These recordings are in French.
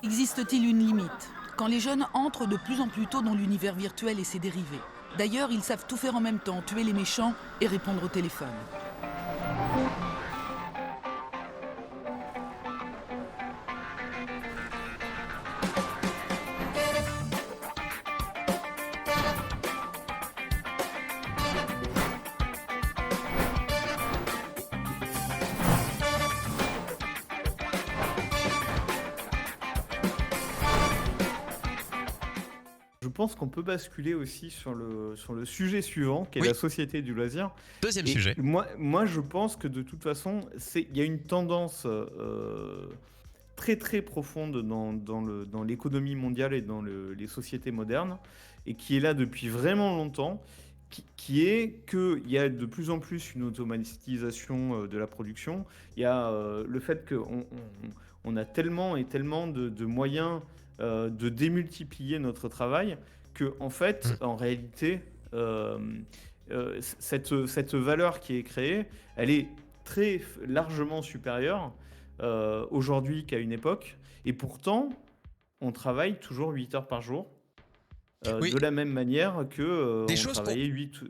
Existe-t-il une limite quand les jeunes entrent de plus en plus tôt dans l'univers virtuel et ses dérivés? D'ailleurs, ils savent tout faire en même temps, tuer les méchants et répondre au téléphone. Je pense qu'on peut basculer aussi sur le sujet suivant, qui est la Oui, société du loisir. deuxième Et sujet. moi, je pense que de toute façon, il y a une tendance très très profonde dans l'économie mondiale et dans les sociétés modernes, et qui est là depuis vraiment longtemps, qui est qu'il y a de plus en plus une automatisation de la production. Il y a le fait qu'on a tellement et tellement de moyens de démultiplier notre travail que, en fait, Mm. en réalité, cette valeur qui est créée, elle est très largement supérieure aujourd'hui qu'à une époque. Et pourtant, on travaille toujours 8 heures par jour, Oui, de la même manière que des on choses qui ont travaillait 8.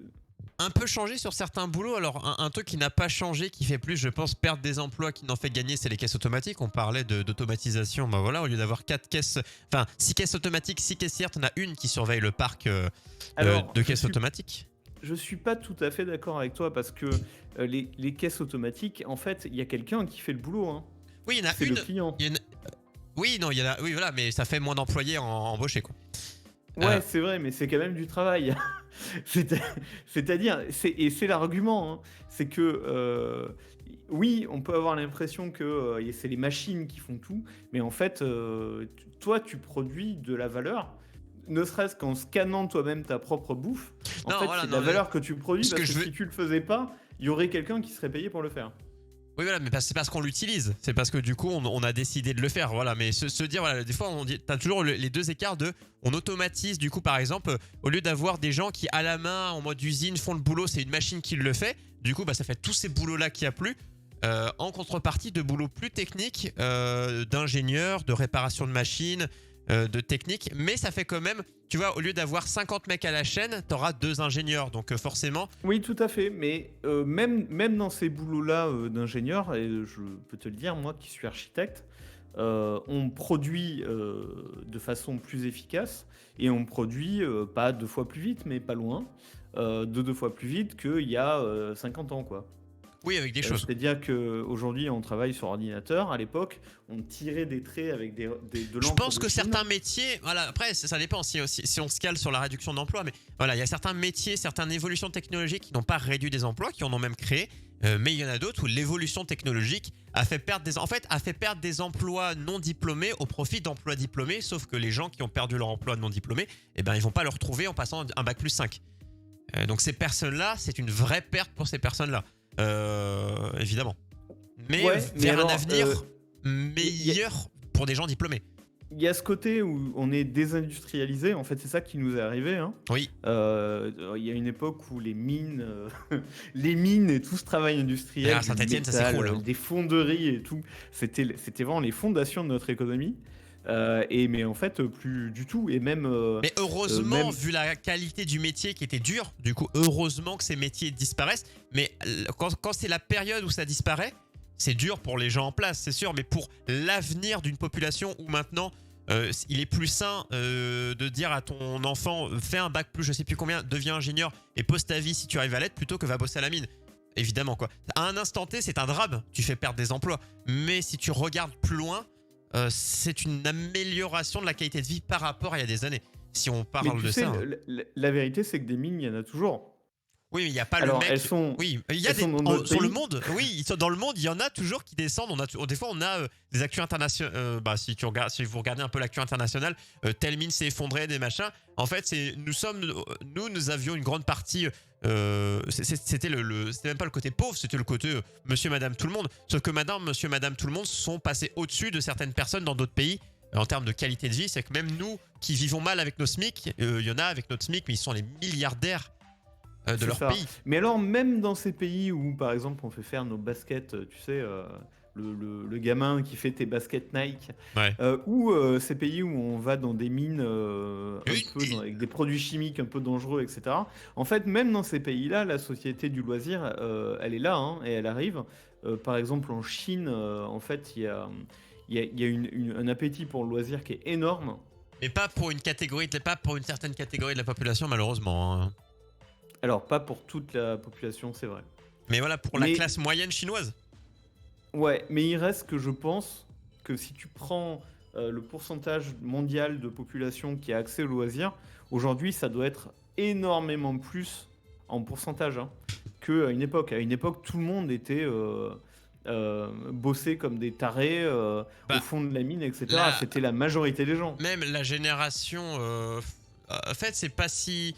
un peu changé sur certains boulots. Alors, un truc qui n'a pas changé, qui fait plus, je pense, perdre des emplois, qui n'en fait gagner, c'est les caisses automatiques. On parlait d'automatisation. Ben voilà, au lieu d'avoir 4 caisses, enfin, 6 caisses automatiques, 6 caissières, t'en as une qui surveille le parc Alors, de caisses automatiques. je suis pas tout à fait d'accord avec toi parce que les caisses automatiques, en fait, il y a quelqu'un qui fait le boulot, hein. Oui, il y en a C'est le une. client. il y en a- Oui, non, il y en a. Oui, voilà, mais ça fait moins d'employés embauchés, quoi. Euh, Ouais, c'est vrai, mais c'est quand même du travail. C'est- C'est-à-dire, et c'est l'argument, hein, c'est que oui, on peut avoir l'impression que c'est les machines qui font tout, mais en fait, toi, tu produis de la valeur, ne serait-ce qu'en scannant toi-même ta propre bouffe. En non, fait, voilà, c'est de non. la valeur que tu produis Ce que parce que je veux. si tu le faisais pas, il y aurait quelqu'un qui serait payé pour le faire. Oui, voilà, mais c'est parce qu'on l'utilise. C'est parce que du coup, on a décidé de le faire. Voilà, mais se dire, voilà, des fois, t'as toujours les deux écarts de, on automatise. Du coup, par exemple, au lieu d'avoir des gens qui à la main, en mode usine, font le boulot, c'est une machine qui le fait. Du coup, bah, ça fait tous ces boulots-là qu'il n'y a plus. En contrepartie de boulots plus techniques, d'ingénieurs, de réparation de machines, de techniques. Mais ça fait quand même, tu vois, au lieu d'avoir 50 mecs à la chaîne, t'auras 2 ingénieurs. Donc forcément, Oui, tout à fait, mais même dans ces boulots-là d'ingénieur, et je peux te le dire, moi qui suis architecte, on produit de façon plus efficace et on produit pas 2 fois plus vite, mais pas loin, de 2 fois plus vite qu'il y a 50 ans, quoi. oui, avec des choses. C'est-à-dire qu'aujourd'hui, on travaille sur ordinateur. À l'époque, on tirait des traits avec de Je l'encre pense de que Chine. certains métiers, voilà, après ça dépend si on se cale sur la réduction d'emplois, mais voilà, il y a certains métiers, certaines évolutions technologiques qui n'ont pas réduit des emplois, qui en ont même créé, mais il y en a d'autres où l'évolution technologique a fait perdre a fait perdre des emplois non diplômés au profit d'emplois diplômés, sauf que les gens qui ont perdu leur emploi non diplômé, eh ben ils vont pas le retrouver en passant un bac plus 5. Donc ces personnes-là, c'est une vraie perte pour ces personnes-là, évidemment. Mais Ouais, mais vers un alors, avenir il y a, meilleur pour des gens diplômés. il y a ce côté où on est désindustrialisé. En fait, c'est ça qui nous est arrivé, hein. Oui. Il y a une époque où les mines, les mines et tout ce travail Et industriel, à du Saint-Etienne, ça métal, s'écroule, hein. des fonderies et tout, c'était vraiment les fondations de notre économie. Mais en fait, plus du tout. Et même, Mais heureusement, même vu la qualité du métier qui était dur, du coup, heureusement que ces métiers disparaissent. Mais quand c'est la période où ça disparaît, c'est dur pour les gens en place, c'est sûr. Mais pour l'avenir d'une population où maintenant, il est plus sain de dire à ton enfant, fais un bac plus je sais plus combien, deviens ingénieur et pose ta vie si tu arrives à l'être, plutôt que va bosser à la mine. Évidemment, quoi. À un instant T, c'est un drame, tu fais perdre des emplois. Mais si tu regardes plus loin, c'est une amélioration de la qualité de vie par rapport à il y a des années. Si on mais parle tu de sais, ça, hein. la vérité, c'est que des mines, il y en a toujours. Oui, mais il n'y a pas le Alors, mec. Oui, il y a elles des sont dans notre sur le pays. monde. Oui, dans le monde, il y en a toujours qui descendent. Des fois, on a des actus internationaux. Bah, si vous regardez un peu l'actu internationale, telle mine s'est effondrée, des machins. En fait, nous avions une grande partie. C'était c'était même pas le côté pauvre, c'était le côté monsieur, madame, tout le monde. Sauf que madame, monsieur, madame, tout le monde sont passés au-dessus de certaines personnes dans d'autres pays. En termes de qualité de vie, c'est que même nous qui vivons mal avec nos SMIC, il y en a avec notre SMIC, mais ils sont les milliardaires de C'est leur ça. pays. Mais alors, même dans ces pays où, par exemple, on fait faire nos baskets, tu sais, le gamin qui fait tes baskets Nike, Ouais. ou ces pays où on va dans des mines avec des produits chimiques un peu dangereux, etc. En fait, même dans ces pays-là, la société du loisir, elle est là, hein, et elle arrive. Par exemple, en Chine, en fait, il y a un appétit pour le loisir qui est énorme. Mais pas pour pas pour une certaine catégorie de la population, malheureusement, hein. Alors, pas pour toute la population, c'est vrai. Mais voilà, pour la Mais classe moyenne chinoise. ouais, mais il reste que je pense que si tu prends le pourcentage mondial de population qui a accès au loisir, aujourd'hui, ça doit être énormément plus en pourcentage, hein, qu'à une époque. À une époque, tout le monde était bossé comme des tarés au Bah, fond de la mine, etc. là, C'était la majorité des gens. même la génération. En fait, c'est pas si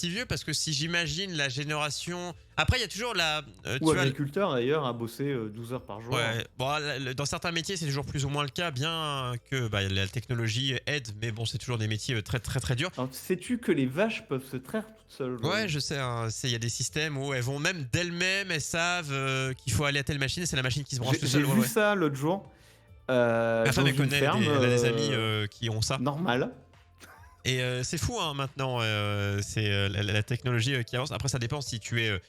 vieux parce que si j'imagine la génération. Après, il y a toujours la. Tu Ou vois. agriculteurs, d'ailleurs, à bosser 12 heures par jour. Ouais, bon, dans certains métiers, c'est toujours plus ou moins le cas, bien que bah, la technologie aide, mais bon, c'est toujours des métiers très très très durs. Alors, sais-tu que les vaches peuvent se traire toutes seules Ouais, aujourd'hui? je sais, hein, il y a des systèmes où elles vont même d'elles-mêmes, elles savent qu'il faut aller à telle machine et c'est la machine qui se branche tout J'ai seul. Ouais, vu ouais. ça l'autre jour Ma femme, dans elle une connaît, ferme elle a des amis qui ont ça. normale. Et c'est fou hein, maintenant, c'est la technologie qui avance. Après, ça dépend si tu es,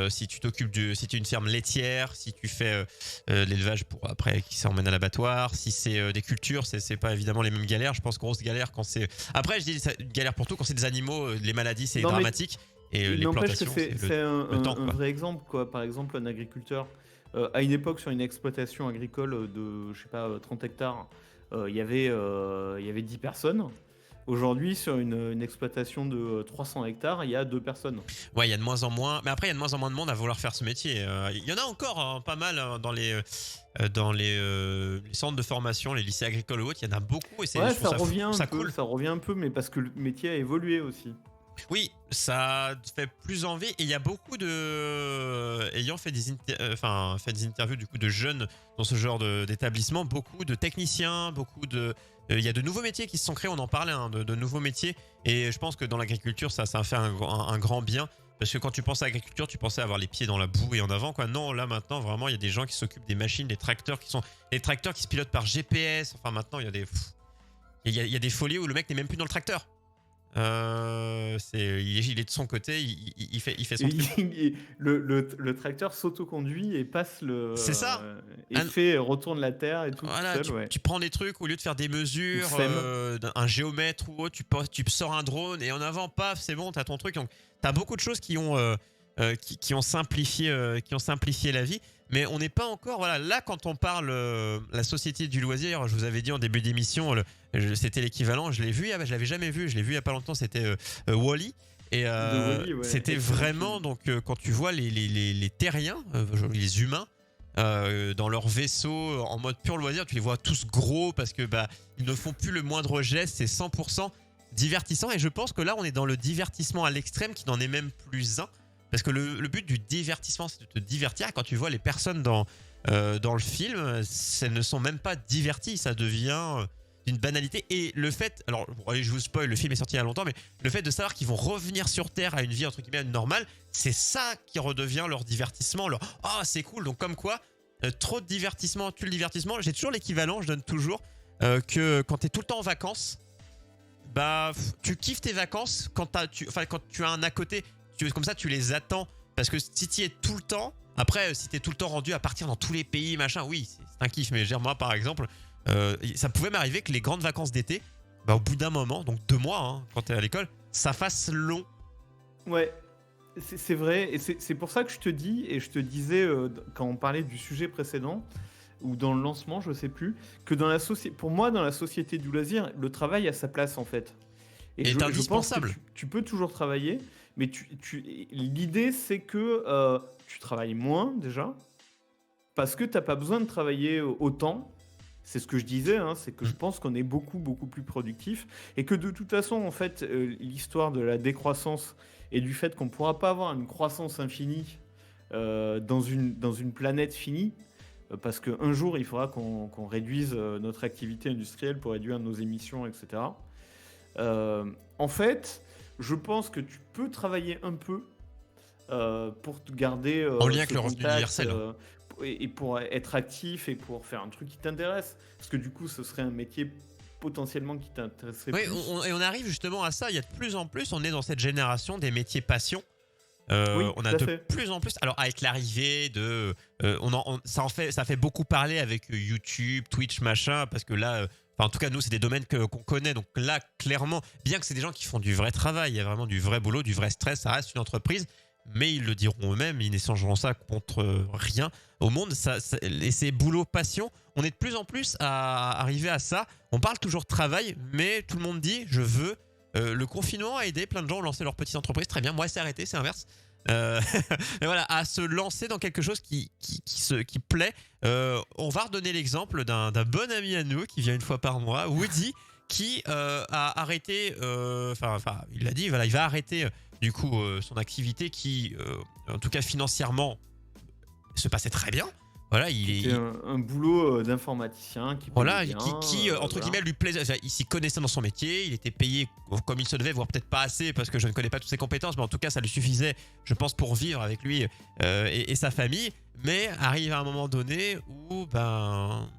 si tu t'occupes si tu es une ferme laitière, si tu fais l'élevage pour après qui s'emmène à l'abattoir, si c'est des cultures, c'est pas évidemment les mêmes galères. Je pense grosse galère quand c'est. Après, je dis une galère pour tout quand c'est des animaux, les maladies c'est Non, mais dramatique et il les n'empêche que plantations c'est c'est c'est le temps un quoi. vrai exemple, quoi. Par exemple, un agriculteur, à une époque, sur une exploitation agricole de, je sais pas, 30 hectares, il y avait 10 personnes. Aujourd'hui, sur une exploitation de 300 hectares, il y a 2 personnes. Ouais, il y a de moins en moins. Mais après, il y a de moins en moins de monde à vouloir faire ce métier. Il y en a encore hein, pas mal hein, dans les centres de formation, les lycées agricoles ou autres. Il y en a beaucoup et Ouais, je trouve ça revient un ça peu, cool. ça revient un peu, mais parce que le métier a évolué aussi. Oui, ça fait plus envie. Et il y a beaucoup de. Ayant fait fait des interviews du coup de jeunes dans ce genre d'établissement, beaucoup de techniciens, beaucoup de. Il y a de nouveaux métiers qui se sont créés, on en parlait, hein, de nouveaux métiers. Et je pense que dans l'agriculture, ça a fait un grand bien. Parce que quand tu penses à l'agriculture, tu pensais avoir les pieds dans la boue et en avant, quoi. Non, là maintenant, vraiment, il y a des gens qui s'occupent des machines, des tracteurs qui sont. Les tracteurs qui se pilotent par GPS. Enfin, maintenant, il y a des. Il y a des folies où le mec n'est même plus dans le tracteur. Il est de son côté, il fait son truc. Le tracteur s'autoconduit et passe C'est ça. et retourne la terre et tout Voilà, seul, ouais. tu prends des trucs au lieu de faire des mesures, Ou sème. un géomètre ou autre, tu sors un drone et en avant, paf, c'est bon, t'as ton truc. Donc, t'as beaucoup de choses qui ont simplifié la vie. Mais on n'est pas encore, voilà, là quand on parle la société du loisir, je vous avais dit en début d'émission, c'était l'équivalent, je l'ai vu, je l'avais jamais vu, je l'ai vu il y a pas longtemps, c'était Wall-E. Et De Wall-E, ouais. c'était vraiment, donc quand tu vois les terriens, les humains, dans leur vaisseau en mode pur loisir, tu les vois tous gros parce que bah ils ne font plus le moindre geste, c'est 100% divertissant. Et je pense que là on est dans le divertissement à l'extrême qui n'en est même plus un. Parce que le but du divertissement, c'est de te divertir. Et quand tu vois les personnes dans le film, elles ne sont même pas diverties. Ça devient d'une banalité. Et le fait, alors bon, allez, je vous spoil, le film est sorti il y a longtemps, mais le fait de savoir qu'ils vont revenir sur Terre à une vie entre guillemets normale, c'est ça qui redevient leur divertissement. Leur ah, c'est cool. Donc comme quoi, trop de divertissement tue le divertissement. J'ai toujours l'équivalent, je donne toujours que quand t'es tout le temps en vacances, bah tu kiffes tes vacances quand tu as un à côté. Comme ça, tu les attends. Parce que si tu y es tout le temps, après, si tu es tout le temps rendu à partir dans tous les pays, machin, oui, c'est un kiff. Mais moi, par exemple, ça pouvait m'arriver que les grandes vacances d'été, bah, au bout d'un moment, donc 2 mois, hein, quand tu es à l'école, ça fasse long. Ouais, c'est vrai. Et c'est pour ça que je te dis, et je te disais quand on parlait du sujet précédent, ou dans le lancement, je sais plus, que pour moi, dans la société du loisir, le travail a sa place en fait. Et je pense que indispensable. tu peux toujours travailler, mais l'idée c'est que tu travailles moins déjà, parce que t'as pas besoin de travailler autant. C'est ce que je disais, hein, c'est que je pense qu'on est beaucoup, beaucoup plus productif, et que de toute façon, en fait, l'histoire de la décroissance et du fait qu'on ne pourra pas avoir une croissance infinie dans une planète finie, parce qu'un jour, il faudra qu'on réduise notre activité industrielle pour réduire nos émissions, etc. En fait, je pense que tu peux travailler un peu pour te garder En lien avec ce le revenu contact, universel. et pour être actif et pour faire un truc qui t'intéresse. Parce que du coup, ce serait un métier potentiellement qui t'intéresserait Oui, plus. et on arrive justement à ça. Il y a de plus en plus, on est dans cette génération des métiers passion. Oui, On tout a à de fait. plus en plus. Alors avec l'arrivée de, ça fait beaucoup parler avec YouTube, Twitch, machin, parce que là, enfin, en tout cas nous c'est des domaines qu'on connaît. Donc là, clairement, bien que c'est des gens qui font du vrai travail, il y a vraiment du vrai boulot, du vrai stress. Ça reste une entreprise, mais ils le diront eux-mêmes, ils n'échangeront ça contre rien au monde. Et ces boulots passion, on est de plus en plus à arriver à ça. On parle toujours de travail, mais tout le monde dit je veux. Le confinement a aidé plein de gens à lancer leur petite entreprise. Très bien, moi c'est arrêté, c'est inverse. Mais voilà, à se lancer dans quelque chose qui plaît. On va redonner l'exemple d'un bon ami à nous qui vient une fois par mois, Woody, qui a arrêté, il l'a dit, voilà, il va arrêter du coup son activité qui, en tout cas financièrement, se passait très bien. Voilà, C'était un boulot d'informaticien qui payait voilà, bien. qui entre voilà. guillemets lui plaisait. Enfin, il s'y connaissait dans son métier, il était payé comme il se devait, voire peut-être pas assez parce que je ne connais pas toutes ses compétences, mais en tout cas ça lui suffisait, je pense, pour vivre avec lui et sa famille. Mais arrive à un moment donné où ben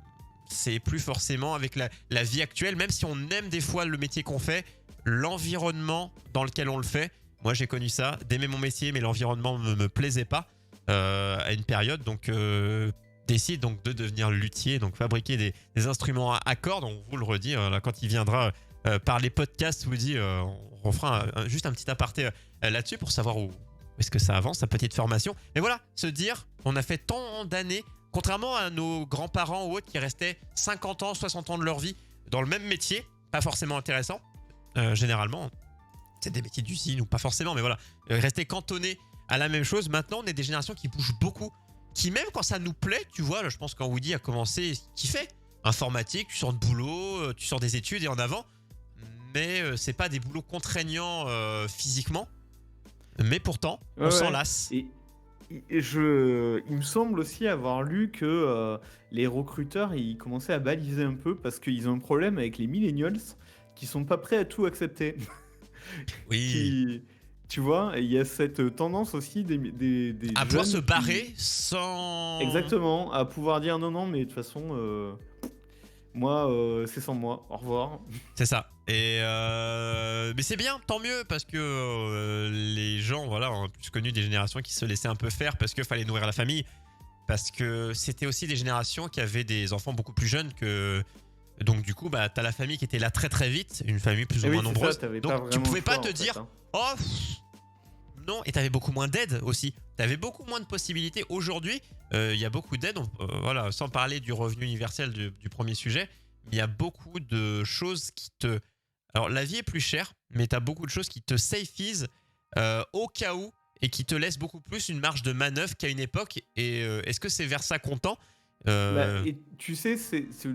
c'est plus forcément avec la vie actuelle, même si on aime des fois le métier qu'on fait, l'environnement dans lequel on le fait. Moi j'ai connu ça, d'aimer mon métier, mais l'environnement ne me plaisait pas à une période, donc décide donc de devenir luthier, donc fabriquer des instruments à cordes. On vous le redit, là, quand il viendra par les podcasts, Woody, on refera juste un petit aparté là-dessus pour savoir où est-ce que ça avance, sa petite formation. Mais voilà, se dire, on a fait tant d'années, contrairement à nos grands-parents ou autres qui restaient 50 ans, 60 ans de leur vie dans le même métier, pas forcément intéressant, généralement, c'est des métiers d'usine ou pas forcément, mais voilà, rester cantonné à la même chose. Maintenant, on est des générations qui bougent beaucoup, qui même quand ça nous plaît, tu vois, là, je pense quand Woody a commencé, il kiffait. Informatique, tu sors de boulot, tu sors des études et en avant, mais c'est pas des boulots contraignants physiquement, mais pourtant, on s'en lasse. Et il me semble aussi avoir lu que les recruteurs, ils commençaient à baliser un peu parce qu'ils ont un problème avec les millennials qui sont pas prêts à tout accepter. Oui. Tu vois, il y a cette tendance aussi des À pouvoir jeunes se qui- barrer sans... Exactement, à pouvoir dire non, non, mais de toute façon, moi, c'est sans moi, au revoir. C'est ça. Et mais c'est bien, tant mieux, parce que les gens, voilà, ont plus connu des générations qui se laissaient un peu faire parce qu'il fallait nourrir la famille, parce que c'était aussi des générations qui avaient des enfants beaucoup plus jeunes que... Donc du coup, bah, t'as la famille qui était là très très vite, une famille plus ou Et oui, moins c'est nombreuse. ça, t'avais Donc pas tu vraiment pouvais le pas choix, te en fait, dire, hein. oh non, et t'avais beaucoup moins d'aide aussi. T'avais beaucoup moins de possibilités. Aujourd'hui, il y a beaucoup d'aide, voilà, sans parler du revenu universel du premier sujet, mais il y a beaucoup de choses qui te... Alors la vie est plus chère, mais t'as beaucoup de choses qui te safeisent au cas où et qui te laissent beaucoup plus une marge de manœuvre qu'à une époque. Et est-ce que c'est vers ça qu'on tend? Et tu sais,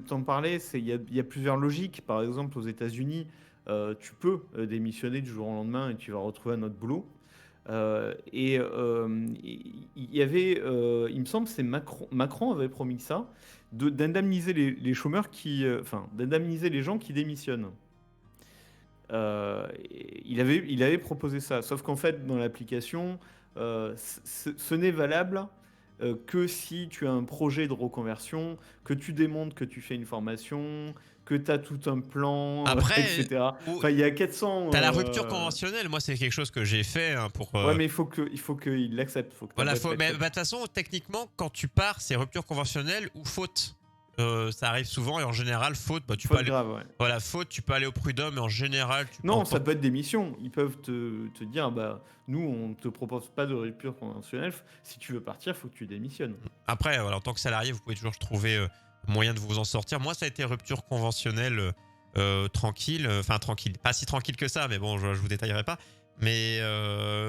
t'en parlais, il y a plusieurs logiques. Par exemple, aux États-Unis, tu peux démissionner du jour au lendemain et tu vas retrouver un autre boulot. Il y avait, il me semble, c'est Macron avait promis ça, d'indemniser les chômeurs enfin, d'indemniser les gens qui démissionnent. Il avait proposé ça, sauf qu'en fait, dans l'application, ce n'est valable que si tu as un projet de reconversion, que tu démontres que tu fais une formation, que tu as tout un plan, Après, etc. Enfin, il y a 400... t'as la rupture conventionnelle. Moi, c'est quelque chose que j'ai fait hein, pour... Ouais, mais il faut qu'il l'accepte. Voilà, mais de toute façon, techniquement, quand tu pars, c'est rupture conventionnelle ou faute. Ça arrive souvent et en général, faute, bah, tu peux aller... grave, ouais. Voilà, faute, tu peux aller au prud'homme, mais en général, tu Non, prends ça pas- peut être des missions. Ils peuvent te dire, bah, nous, on te propose pas de rupture conventionnelle. Si tu veux partir, il faut que tu démissionnes. Après, voilà, en tant que salarié, vous pouvez toujours trouver moyen de vous en sortir. Moi, ça a été rupture conventionnelle tranquille. Enfin, tranquille. Pas si tranquille que ça, mais bon, je vous détaillerai pas. Mais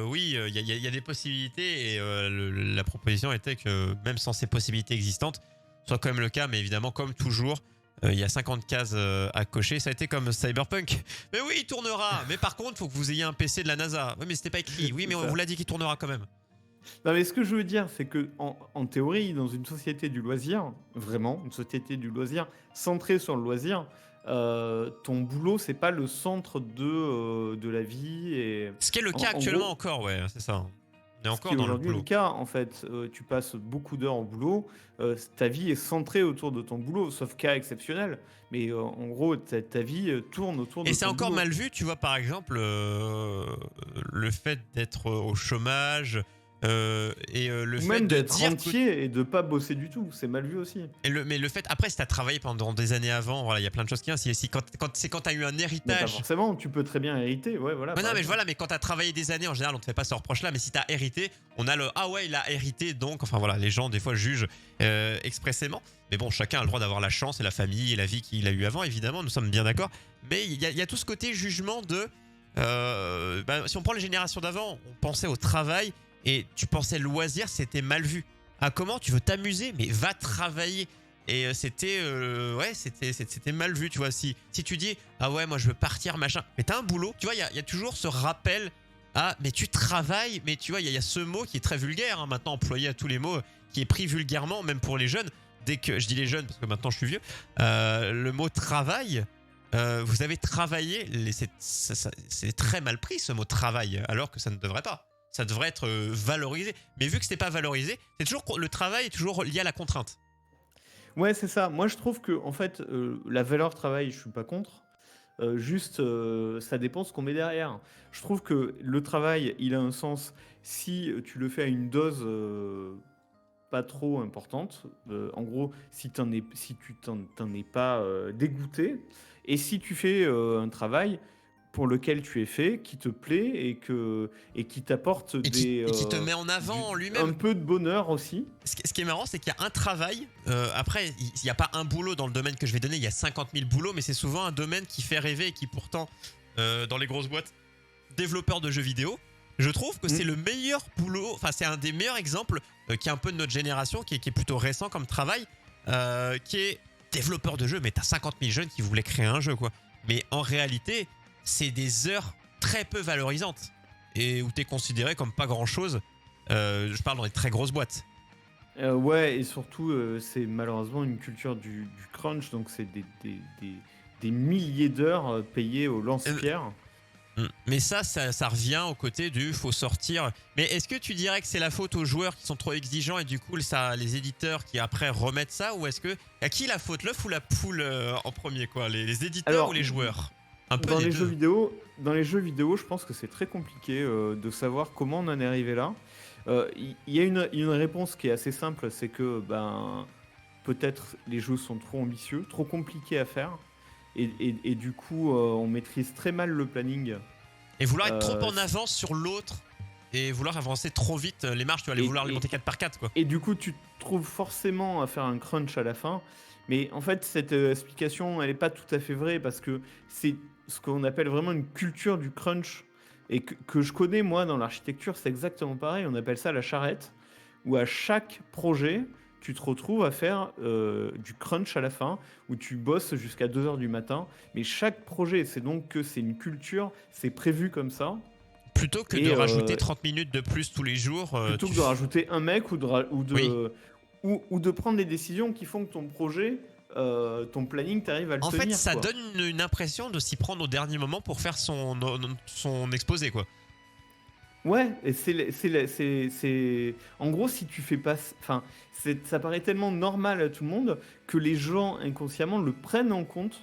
oui, il y a des possibilités et la proposition était que même sans ces possibilités existantes, soit quand même le cas, mais évidemment, comme toujours, il y a 50 cases à cocher. Ça a été comme Cyberpunk. Mais oui, il tournera. Mais par contre, il faut que vous ayez un PC de la NASA. Oui, mais c'était pas écrit. Oui, mais on vous l'a dit qu'il tournera quand même. Non, mais ce que je veux dire, c'est que en théorie, dans une société du loisir, vraiment, une société du loisir centrée sur le loisir, ton boulot, c'est pas le centre de la vie. Et Ce qui est le cas en actuellement gros, encore, ouais, c'est ça. On est Ce qui encore est dans le aujourd'hui le boulot. cas, en fait. Tu passes beaucoup d'heures au boulot, ta vie est centrée autour de ton boulot, sauf cas exceptionnel. Mais en gros, ta vie tourne autour Et de c'est ton encore boulot. mal vu, tu vois, par exemple, le fait d'être au chômage le Ou fait même de d'être dire que rentier et de pas bosser du tout, c'est mal vu aussi. mais le fait, après, si t'as travaillé pendant des années avant, voilà, il y a plein de choses qui viennent. C'est quand t'as eu un Mais pas héritage. forcément, tu peux très bien hériter, ouais, voilà, Mais non, par mais exemple. voilà, mais quand t'as travaillé des années, en général, on te fait pas ce reproche-là. Mais si t'as hérité, on a le ah ouais, il a hérité, donc, enfin voilà, les gens des fois jugent expressément. Mais bon, chacun a le droit d'avoir la chance et la famille et la vie qu'il a eu avant, évidemment, nous sommes bien d'accord. Mais il y a tout ce côté jugement de. Si on prend les générations d'avant, on pensait au travail et tu pensais loisir, c'était mal vu. Ah, comment tu veux t'amuser? Mais va travailler. Et c'était mal vu, tu vois. Si tu dis ah ouais, moi je veux partir, machin, mais t'as un boulot, tu vois, il y a toujours ce rappel. Ah, mais tu travailles, mais tu vois, il y a ce mot qui est très vulgaire, hein, maintenant employé à tous les mots, qui est pris vulgairement, même pour les jeunes. Dès que je dis les jeunes, parce que maintenant je suis vieux, le mot travail, vous avez travaillé, c'est très mal pris ce mot travail, alors que ça ne devrait pas. Ça devrait être valorisé. Mais vu que c'est pas valorisé, c'est toujours le travail est toujours lié à la contrainte. Ouais, c'est ça. Moi, je trouve que, en fait, la valeur travail, je suis pas contre. Juste, ça dépend ce qu'on met derrière. Je trouve que le travail, il a un sens si tu le fais à une dose pas trop importante. En gros, si tu t'en es pas dégoûté, et si tu fais un travail pour lequel tu es fait, qui te plaît et qui t'apporte Et qui te met en avant en un lui-même. peu de bonheur aussi. Ce qui est marrant, c'est qu'il y a un travail. Après, il n'y a pas un boulot dans le domaine que je vais donner. Il y a 50 000 boulots, mais c'est souvent un domaine qui fait rêver et qui pourtant, dans les grosses boîtes, développeurs de jeux vidéo, je trouve que c'est le meilleur boulot. Enfin, c'est un des meilleurs exemples qui est un peu de notre génération, qui est plutôt récent comme travail, qui est développeur de jeux. Mais t'as 50 000 jeunes qui voulaient créer un jeu, quoi. Mais en réalité, c'est des heures très peu valorisantes et où t'es considéré comme pas grand-chose. Je parle dans les très grosses boîtes. Ouais, et surtout, c'est malheureusement une culture du crunch, donc c'est des milliers d'heures payées au lance-pierre. Mais ça revient au côté du faut sortir. Mais est-ce que tu dirais que c'est la faute aux joueurs qui sont trop exigeants et du coup les éditeurs qui après remettent ça, ou est-ce que à qui la faute, l'œuf ou la poule en premier, quoi, les éditeurs Alors, ou les joueurs? Un peu Dans des les deux. dans les jeux vidéo, je pense que c'est très compliqué de savoir comment on en est arrivé là. Il y a une réponse qui est assez simple, c'est que peut-être les jeux sont trop ambitieux, trop compliqués à faire, et du coup on maîtrise très mal le planning. Et vouloir être trop Euh, en avance sur l'autre et vouloir avancer trop vite les marches, tu vas aller Et- vouloir les et- monter 4 par 4, quoi. Et du coup, tu te trouves forcément à faire un crunch à la fin. Mais en fait, cette explication, elle n'est pas tout à fait vraie parce que c'est ce qu'on appelle vraiment une culture du crunch. Et que je connais, moi, dans l'architecture, c'est exactement pareil. On appelle ça la charrette, où à chaque projet, tu te retrouves à faire du crunch à la fin, où tu bosses jusqu'à 2 heures du matin. Mais chaque projet, c'est donc que c'est une culture, c'est prévu comme ça. Plutôt que de Et rajouter 30 minutes de plus tous les jours, plutôt que de rajouter un mec Oui. ou de prendre des décisions qui font que ton projet, ton planning, t'arrives à le En fait, tenir. ça Quoi. donne une impression de s'y prendre au dernier moment pour faire son exposé, quoi. Ouais, et en gros, si tu fais pas. Enfin, ça paraît tellement normal à tout le monde que les gens inconsciemment le prennent en compte.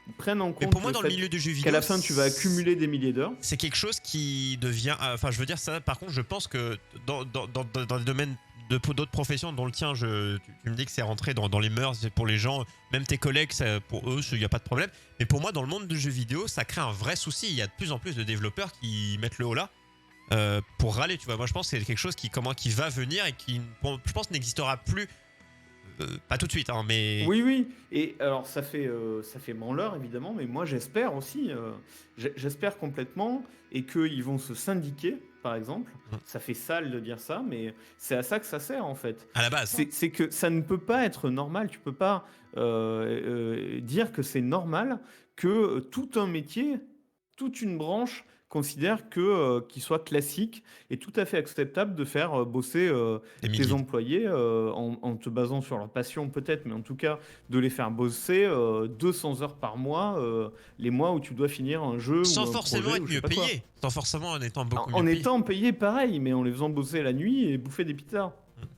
Ils prennent en Mais compte pour moi, le dans le fait milieu du jeu vidéo, qu'à la fin, tu vas accumuler des milliers d'heures. c'est quelque chose qui devient. Enfin, je veux dire, ça, par contre, je pense que dans des domaines d'autres professions, dont le tien, tu me dis que c'est rentré dans les mœurs pour les gens, même tes collègues, pour eux, il n'y a pas de problème. Mais pour moi, dans le monde du jeu vidéo, ça crée un vrai souci. Il y a de plus en plus de développeurs qui mettent le haut là pour râler, tu vois. Moi, je pense que c'est quelque chose qui va venir et qui, je pense, n'existera plus. Pas tout de suite, hein, mais. Oui, oui. Et alors, ça fait branleur, évidemment, mais moi, j'espère aussi. J'espère complètement. Et qu'ils vont se syndiquer, par exemple. Ça fait sale de dire ça, mais c'est à ça que ça sert, en fait. À la base. C'est que ça ne peut pas être normal. Tu peux pas dire que c'est normal que tout un métier, toute une branche considère qu'il soit classique et tout à fait acceptable de faire bosser Des tes milliers. employés en te basant sur leur passion peut-être, mais en tout cas de les faire bosser 200 heures par mois, les mois où tu dois finir un jeu ou Sans un forcément projet être ou je sais mieux pas quoi. payé. Sans forcément en étant En, beaucoup mieux en payé. étant payé pareil, mais en les faisant bosser la nuit et bouffer des pizzas.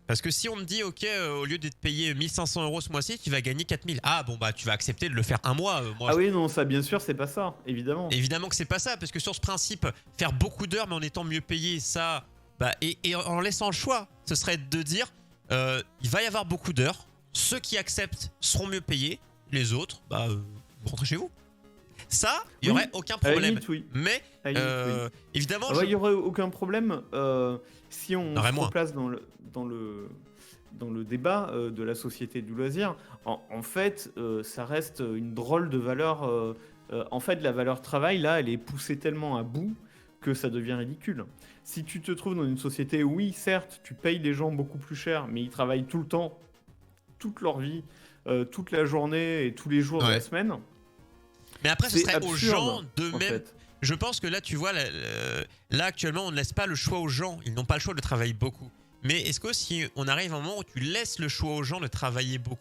Parce que si on me dit, ok, au lieu d'être payé 1500 euros ce mois-ci, tu vas gagner 4000. Ah bon, bah tu vas accepter de le faire un mois. Moi, Ah oui, non, ça bien sûr, c'est pas ça, évidemment. évidemment que c'est pas ça, parce que sur ce principe, faire beaucoup d'heures mais en étant mieux payé, ça, bah, et en laissant le choix, ce serait de dire, il va y avoir beaucoup d'heures, ceux qui acceptent seront mieux payés, les autres, bah, vous rentrez chez vous. Ça, il y Oui, aurait aucun à la problème. limite, oui. Mais À la limite, oui. évidemment, Ah ouais, il y aurait aucun problème si il y on en aurait se moins. replace dans le débat de la société du loisir. En fait, ça reste une drôle de valeur. En fait, la valeur travail, là, elle est poussée tellement à bout que ça devient ridicule. Si tu te trouves dans une société, oui, certes, tu payes les gens beaucoup plus cher, mais ils travaillent tout le temps, toute leur vie, toute la journée et tous les jours de la Ouais. semaine. Mais après, ce C'est serait aux gens absurde, de en même. fait. Je pense que là, tu vois, là actuellement, on ne laisse pas le choix aux gens. Ils n'ont pas le choix de travailler beaucoup. Mais est-ce que si on arrive à un moment où tu laisses le choix aux gens de travailler beaucoup,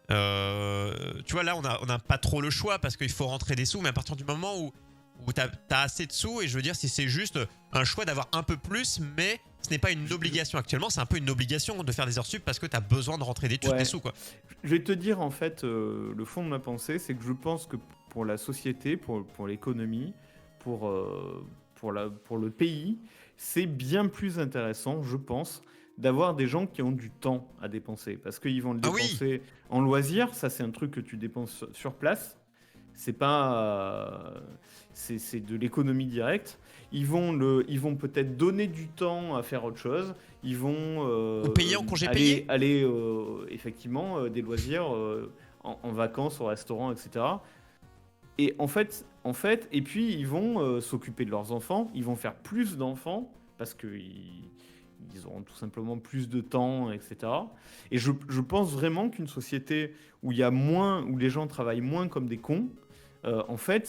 tu vois, là, on a pas trop le choix parce qu'il faut rentrer des sous, mais à partir du moment où tu as assez de sous, et je veux dire, si c'est juste un choix d'avoir un peu plus, mais ce n'est pas une obligation. Actuellement, c'est un peu une obligation de faire des heures sup parce que tu as besoin de rentrer des Ouais. sous, quoi. Je vais te dire en fait le fond de ma pensée, c'est que je pense que pour la société, pour l'économie, pour le pays, c'est bien plus intéressant, je pense, d'avoir des gens qui ont du temps à dépenser. Parce qu'ils vont le Ah oui, dépenser en loisirs, ça c'est un truc que tu dépenses sur place. C'est pas, c'est de l'économie directe. Ils vont peut-être donner du temps à faire autre chose. Ils vont ou payer en congé payé. aller effectivement des loisirs en vacances, au restaurant, etc. Et et puis ils vont s'occuper de leurs enfants. Ils vont faire plus d'enfants parce ils auront tout simplement plus de temps, etc. Et je pense vraiment qu'une société où il y a moins, où les gens travaillent moins comme des cons, en fait,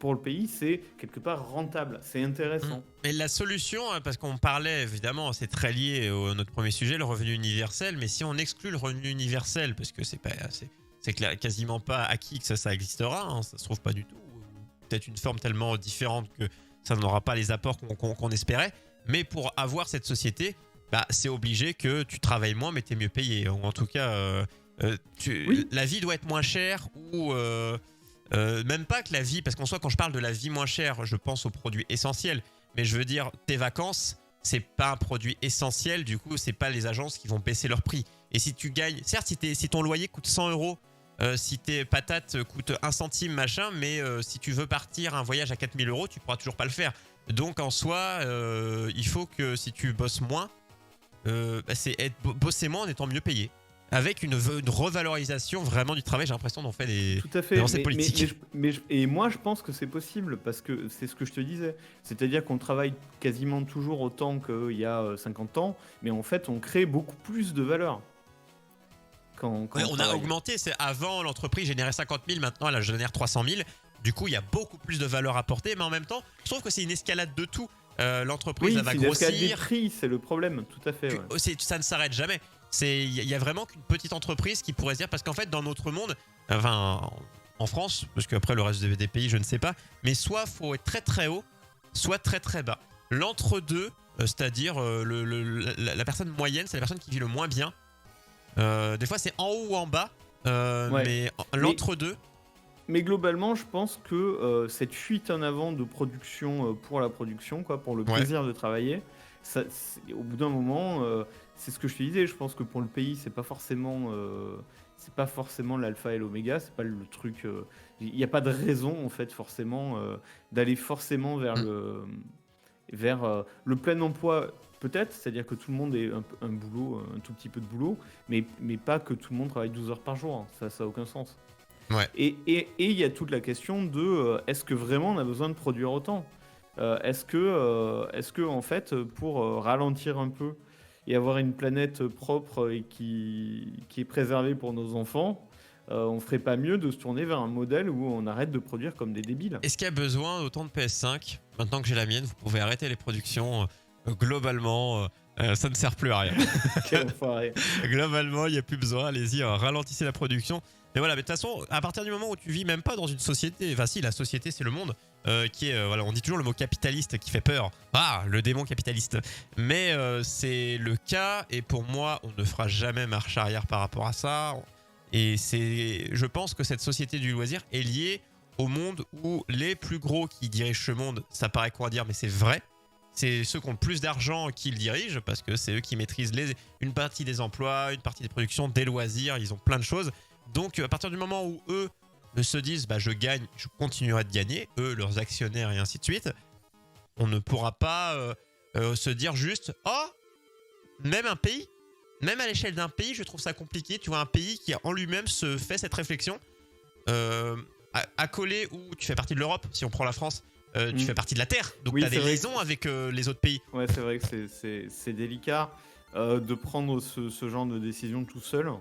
pour le pays, c'est quelque part rentable, c'est intéressant. Et la solution, parce qu'on parlait évidemment, c'est très lié à notre premier sujet, le revenu universel, mais si on exclut le revenu universel, parce que c'est quasiment pas acquis que ça existera, hein, ça se trouve pas du tout, ou peut-être une forme tellement différente que ça n'aura pas les apports qu'on espérait, mais pour avoir cette société, bah, c'est obligé que tu travailles moins mais tu es mieux payé, ou en tout cas, Oui. la vie doit être moins chère, ou même pas que la vie, parce qu'en soi, quand je parle de la vie moins chère, je pense aux produits essentiels. Mais je veux dire, tes vacances, c'est pas un produit essentiel. Du coup, c'est pas les agences qui vont baisser leur prix. Et si tu gagnes, certes, si ton loyer coûte 100 euros, si tes patates coûtent 1 centime, machin, mais si tu veux partir un voyage à 4000 euros, tu pourras toujours pas le faire. Donc en soi, il faut que si tu bosses moins, bah, c'est bosser moins en étant mieux payé. Avec une revalorisation vraiment du travail, j'ai l'impression d'en faire Tout à des fait, avancées politiques. et moi je pense que c'est possible parce que c'est ce que je te disais, c'est-à-dire qu'on travaille quasiment toujours autant qu'il y a 50 ans, mais en fait on crée beaucoup plus de valeur quand Ouais, on on a travaille. augmenté. Avant, l'entreprise générait 50 000, maintenant elle génère 300 000. Du coup, il y a beaucoup plus de valeur apportée, mais en même temps, je trouve que c'est une escalade de tout. L'entreprise, Oui, elle va c'est une escalade des grossir. prix, c'est le problème, tout à fait. Ouais. Ça ne s'arrête jamais. Il y a vraiment qu'une petite entreprise qui pourrait se dire, parce qu'en fait, dans notre monde, enfin, en France, parce qu'après le reste des pays, je ne sais pas, mais soit faut être très très haut, soit très très bas. L'entre-deux, c'est-à-dire la personne moyenne, c'est la personne qui vit le moins bien. Des fois, c'est en haut ou en bas, Ouais. mais Mais, l'entre-deux, mais globalement, je pense que cette fuite en avant de production pour la production, quoi, pour le ouais. plaisir de travailler, au bout d'un moment, c'est ce que je te disais. Je pense que pour le pays, c'est pas forcément l'alpha et l'oméga. C'est pas le truc. Il n'y a pas de raison en fait forcément d'aller forcément Mm. vers le plein emploi. Peut-être, c'est-à-dire que tout le monde ait un boulot, un tout petit peu de boulot, mais pas que tout le monde travaille 12 heures par jour. Hein. Ça n'a aucun sens. Ouais. Et il y a toute la question de est-ce que vraiment on a besoin de produire autant est-ce que en fait, pour ralentir un peu et avoir une planète propre et qui est préservée pour nos enfants, on ferait pas mieux de se tourner vers un modèle où on arrête de produire comme des débiles? Est-ce qu'il y a besoin d'autant de PS5? Maintenant que j'ai la mienne, vous pouvez arrêter les productions. Globalement, ça ne sert plus à rien. Quel enfoiré. Globalement, il n'y a plus besoin. Allez-y, ralentissez la production. Mais voilà, mais de toute façon, à partir du moment où tu vis même pas dans une société, enfin si, la société c'est le monde, qui est, voilà, on dit toujours le mot capitaliste qui fait peur. Ah, le démon capitaliste. Mais c'est le cas, et pour moi, on ne fera jamais marche arrière par rapport à ça. Et je pense que cette société du loisir est liée au monde où les plus gros qui dirigent ce monde, ça paraît quoi dire, mais c'est vrai. C'est ceux qui ont le plus d'argent qui le dirigent parce que c'est eux qui maîtrisent une partie des emplois, une partie des productions, des loisirs, ils ont plein de choses. Donc à partir du moment où eux se disent je gagne, je continuerai de gagner, eux, leurs actionnaires et ainsi de suite, on ne pourra pas se dire juste même un pays, même à l'échelle d'un pays, je trouve ça compliqué. Tu vois, un pays qui en lui-même se fait cette réflexion, accolé où tu fais partie de l'Europe, si on prend la France. Tu fais partie de la Terre, donc tu as des liaisons avec les autres pays. Ouais, c'est vrai que c'est délicat de prendre ce genre de décision tout seul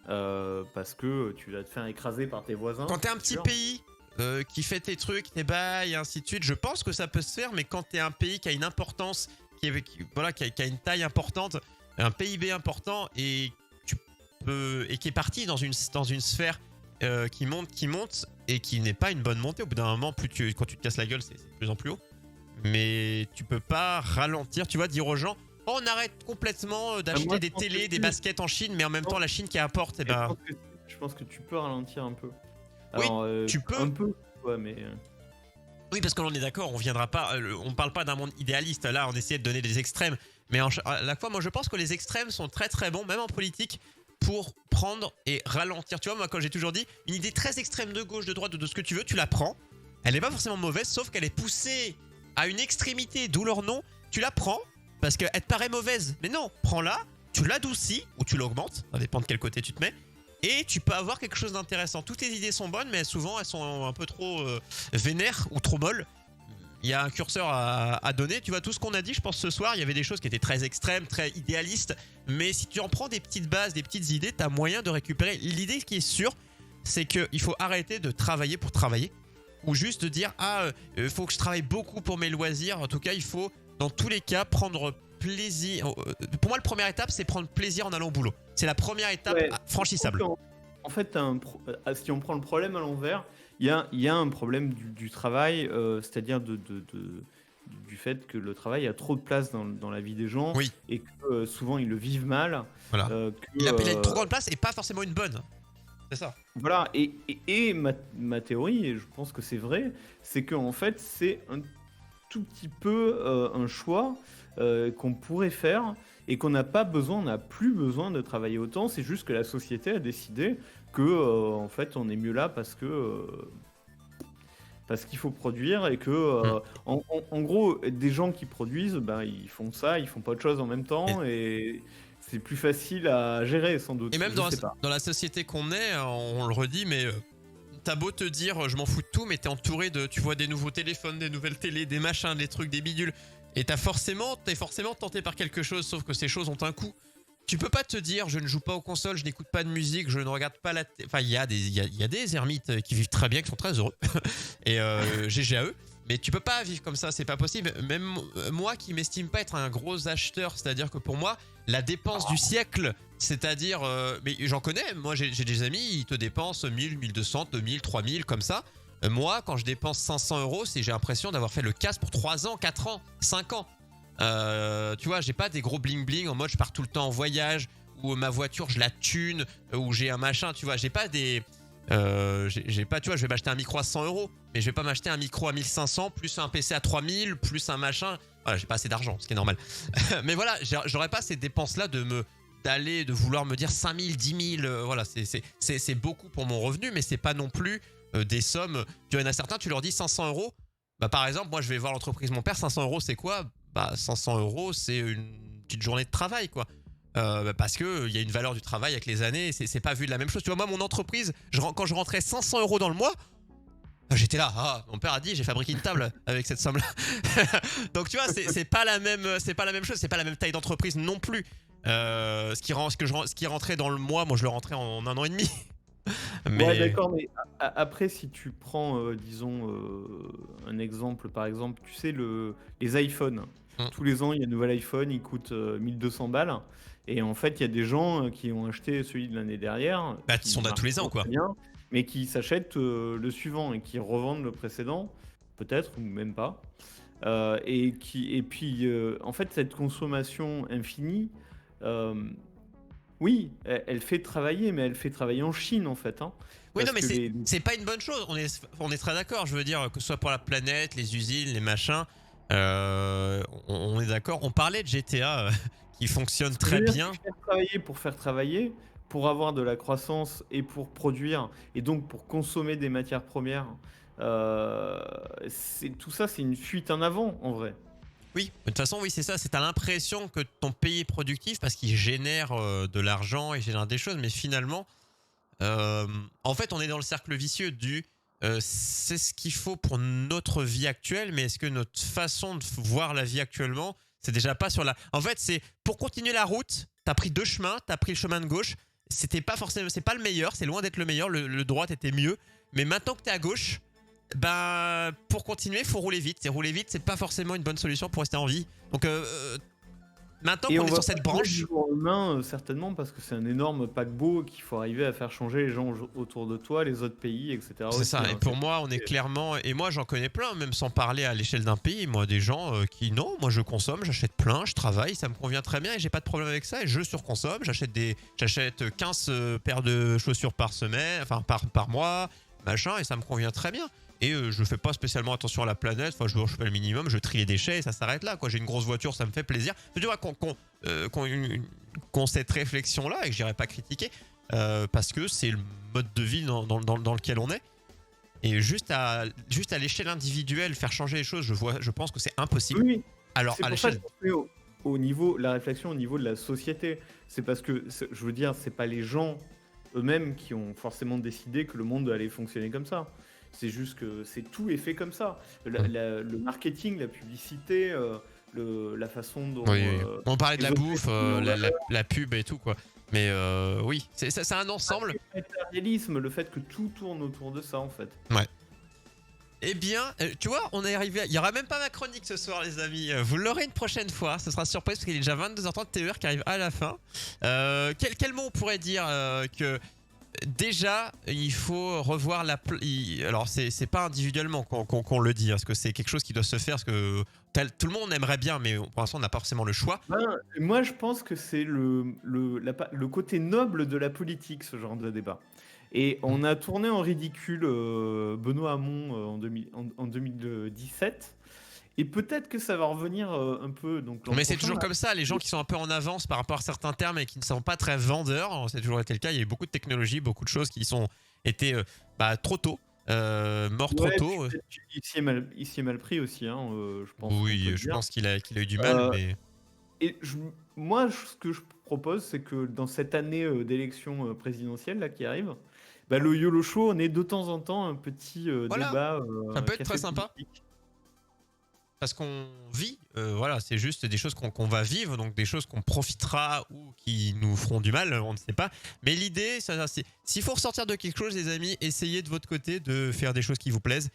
parce que tu vas te faire écraser par tes voisins. Quand t'es un petit pays qui fait tes trucs, tes bails et ainsi de suite, je pense que ça peut se faire, mais quand t'es un pays qui a une importance, qui a une taille importante, un PIB important et qui est parti dans une sphère qui monte et qui n'est pas une bonne montée. Au bout d'un moment, quand tu te casses la gueule, c'est de plus en plus haut. Mais tu peux pas ralentir, tu vois, dire aux gens on arrête complètement d'acheter des télés, des baskets en Chine, mais en même temps la Chine qui apporte, je pense que tu peux ralentir un peu. Alors, oui, tu peux. Un peu, ouais, mais... Oui, parce que l'on est d'accord, on parle pas d'un monde idéaliste. Là, on essaie de donner des extrêmes. Mais à la fois, moi, je pense que les extrêmes sont très très bons, même en politique, pour prendre et ralentir. Tu vois, moi, quand j'ai toujours dit, une idée très extrême de gauche, de droite, de ce que tu veux, tu la prends. Elle n'est pas forcément mauvaise, sauf qu'elle est poussée à une extrémité, d'où leur nom. Tu la prends, parce qu'elle te paraît mauvaise. Mais non, prends-la, tu l'adoucis, ou tu l'augmentes, ça dépend de quel côté tu te mets. Et tu peux avoir quelque chose d'intéressant. Toutes tes idées sont bonnes, mais souvent, elles sont un peu trop vénères ou trop molles. Il y a un curseur à donner. Tu vois, tout ce qu'on a dit, je pense, ce soir, il y avait des choses qui étaient très extrêmes, très idéalistes. Mais si tu en prends des petites bases, des petites idées, tu as moyen de récupérer. L'idée qui est sûre, c'est qu'il faut arrêter de travailler pour travailler. Ou juste de dire, faut que je travaille beaucoup pour mes loisirs. En tout cas, il faut, dans tous les cas, prendre plaisir. Pour moi, la première étape, c'est prendre plaisir en allant au boulot. C'est la première étape franchissable. En fait, si on prend le problème à l'envers, il y a un problème du travail, c'est-à-dire du fait que le travail a trop de place dans la vie des gens, oui. Et que souvent ils le vivent mal. Voilà. Il a une trop grande place et pas forcément une bonne. C'est ça. Voilà, et ma théorie, et je pense que c'est vrai, c'est qu'en fait c'est un tout petit peu un choix qu'on pourrait faire et qu'on n'a plus besoin de travailler autant. C'est juste que la société a décidé que en fait on est mieux là parce qu'il faut produire et que en gros des gens qui produisent, ils font ça, ils font pas autre chose en même temps et c'est plus facile à gérer sans doute. Et même dans la société qu'on est, on le redit, mais t'as beau te dire je m'en fous de tout, mais t'es entouré tu vois des nouveaux téléphones, des nouvelles télés, des machins, des trucs, des bidules, et t'es forcément tenté par quelque chose, sauf que ces choses ont un coût. Tu peux pas te dire je ne joue pas aux consoles, je n'écoute pas de musique, je ne regarde pas la télé. Enfin, il y a des ermites qui vivent très bien, qui sont très heureux. Et GG à eux. Mais tu peux pas vivre comme ça, c'est pas possible. Même moi qui m'estime pas être un gros acheteur, c'est-à-dire que pour moi, la dépense du siècle, c'est-à-dire... mais j'en connais, moi j'ai des amis, ils te dépensent 1000, 1200, 2000, 3000, comme ça. Moi, quand je dépense 500 €, j'ai l'impression d'avoir fait le casse pour 3 ans, 4 ans, 5 ans. Tu vois, j'ai pas des gros bling bling en mode je pars tout le temps en voyage, ou ma voiture je la thune, ou j'ai un machin, tu vois, j'ai pas des... j'ai pas, tu vois, je vais m'acheter un micro à 100 €, mais je vais pas m'acheter un micro à 1500, plus un PC à 3000, plus un machin. Voilà, j'ai pas assez d'argent, ce qui est normal. Mais voilà, j'aurais pas ces dépenses-là de vouloir me dire 5000, 10 000, voilà, c'est beaucoup pour mon revenu, mais c'est pas non plus des sommes. Tu vois, il y en a certains, tu leur dis 500 €. Par exemple, moi je vais voir l'entreprise mon père, 500 €, c'est quoi ? 500 €, c'est une petite journée de travail, quoi. Parce que il y a une valeur du travail avec les années, c'est pas vu de la même chose. Tu vois, moi mon entreprise, quand je rentrais 500 € dans le mois, j'étais là, mon père a dit j'ai fabriqué une table avec cette somme là. Donc tu vois, c'est pas la même chose, c'est pas la même taille d'entreprise non plus. Ce qui rentrait dans le mois, moi je le rentrais en 1 an et demi. Ouais, Mais d'accord, mais après, si tu prends, disons, un exemple, par exemple, tu sais, les iPhones. mm, Tous les ans, il y a un nouvel iPhone, il coûte 1200 balles. Et en fait, il y a des gens qui ont acheté celui de l'année dernière, bah, qui qui sont là tous marche les ans, toujours quoi. très bien, mais qui s'achètent le suivant et qui revendent le précédent, peut-être, ou même pas. Et puis, en fait, cette consommation infinie, euh, oui, elle fait travailler, mais elle fait travailler en Chine, en fait, hein, Oui, non, parce mais que c'est pas une bonne chose. On est très d'accord. Je veux dire, que ce soit pour la planète, les usines, les machins, on est d'accord. On parlait de GTA qui fonctionne ce que je très veux dire, bien. c'est faire travailler, pour avoir de la croissance et pour produire, et donc pour consommer des matières premières. euh, Tout ça, c'est une fuite en avant, en vrai. Oui, de toute façon, oui, c'est ça. C'est t'as l'impression que ton pays est productif parce qu'il génère de l'argent, il génère des choses, mais finalement, Euh, en fait, on est dans le cercle vicieux du c'est ce qu'il faut pour notre vie actuelle, mais est-ce que notre façon de voir la vie actuellement, c'est déjà pas sur la. En fait, c'est pour continuer la route, t'as pris deux chemins, t'as pris le chemin de gauche, c'était pas forcément, c'est pas le meilleur, c'est loin d'être le meilleur, le droit était mieux, mais maintenant que t'es à gauche, ben pour continuer, faut rouler vite. Et rouler vite, c'est pas forcément une bonne solution pour rester en vie. Donc maintenant Et qu'on on est va sur pas cette changer du branche. jour au lendemain, certainement, parce que c'est un énorme paquebot qu'il faut arriver à faire changer les gens autour de toi, les autres pays, etc. C'est aussi, ça, et hein. pour moi, on est clairement. Et moi, j'en connais plein, même sans parler à l'échelle d'un pays. Moi, des gens qui, non, moi, je consomme, j'achète plein, je travaille, ça me convient très bien et j'ai pas de problème avec ça. Et je surconsomme, j'achète 15 paires de chaussures par semaine, enfin, par mois, machin, et ça me convient très bien. Et je fais pas spécialement attention à la planète, enfin, je fais le minimum, je trie les déchets et ça s'arrête là, quoi. J'ai une grosse voiture, ça me fait plaisir. Tu vois, qu'on cette réflexion-là et que j'irai pas critiquer, parce que c'est le mode de vie dans lequel on est. Et juste à l'échelle individuelle, faire changer les choses, je pense que c'est impossible. Oui, oui. Alors, C'est à pour ça que l'échelle. je fais au niveau, la réflexion au niveau de la société. C'est parce que, je veux dire, c'est pas les gens eux-mêmes qui ont forcément décidé que le monde allait fonctionner comme ça. C'est juste que tout est fait comme ça. Le marketing, la publicité, la façon dont Oui, oui. On parlait de les la objets bouffe, sont mis en valeur, la pub et tout, quoi. Mais oui, c'est un ensemble. le matérialisme, le fait que tout tourne autour de ça, en fait. Ouais. Eh bien, tu vois, on est arrivé. Il y aura même pas ma chronique ce soir, les amis. Vous l'aurez une prochaine fois. Ce sera surprise parce qu'il est déjà 22h30 TER qui arrive à la fin. Quel mot on pourrait dire que déjà, il faut revoir alors, c'est pas individuellement qu'on le dit, hein, parce que c'est quelque chose qui doit se faire, parce que tout le monde aimerait bien, mais pour l'instant, on n'a pas forcément le choix. Ben, moi, je pense que c'est le côté noble de la politique, ce genre de débat. Et Mm. on a tourné en ridicule Benoît Hamon en 2017. Et peut-être que ça va revenir un peu donc l'an Mais c'est prochain, toujours là. comme ça, les gens qui sont un peu en avance par rapport à certains termes et qui ne sont pas très vendeurs, c'est toujours été le cas. Il y a eu beaucoup de technologies, beaucoup de choses qui sont été trop tôt, morts trop Ouais, puis tôt. peut-être il s'y est mal pris aussi, hein, je pense qu'on peut Oui, le je dire. pense qu'il a eu du mal, Euh, mais et moi, ce que je propose, c'est que dans cette année d'élection présidentielle là, qui arrive, bah, le YOLO Show, on ait de temps en temps un petit voilà, débat ça peut être très café sympa. politique. Parce qu'on vit, voilà, c'est juste des choses qu'on va vivre, donc des choses qu'on profitera ou qui nous feront du mal, on ne sait pas. Mais l'idée, c'est s'il faut ressortir de quelque chose, les amis, essayez de votre côté de faire des choses qui vous plaisent.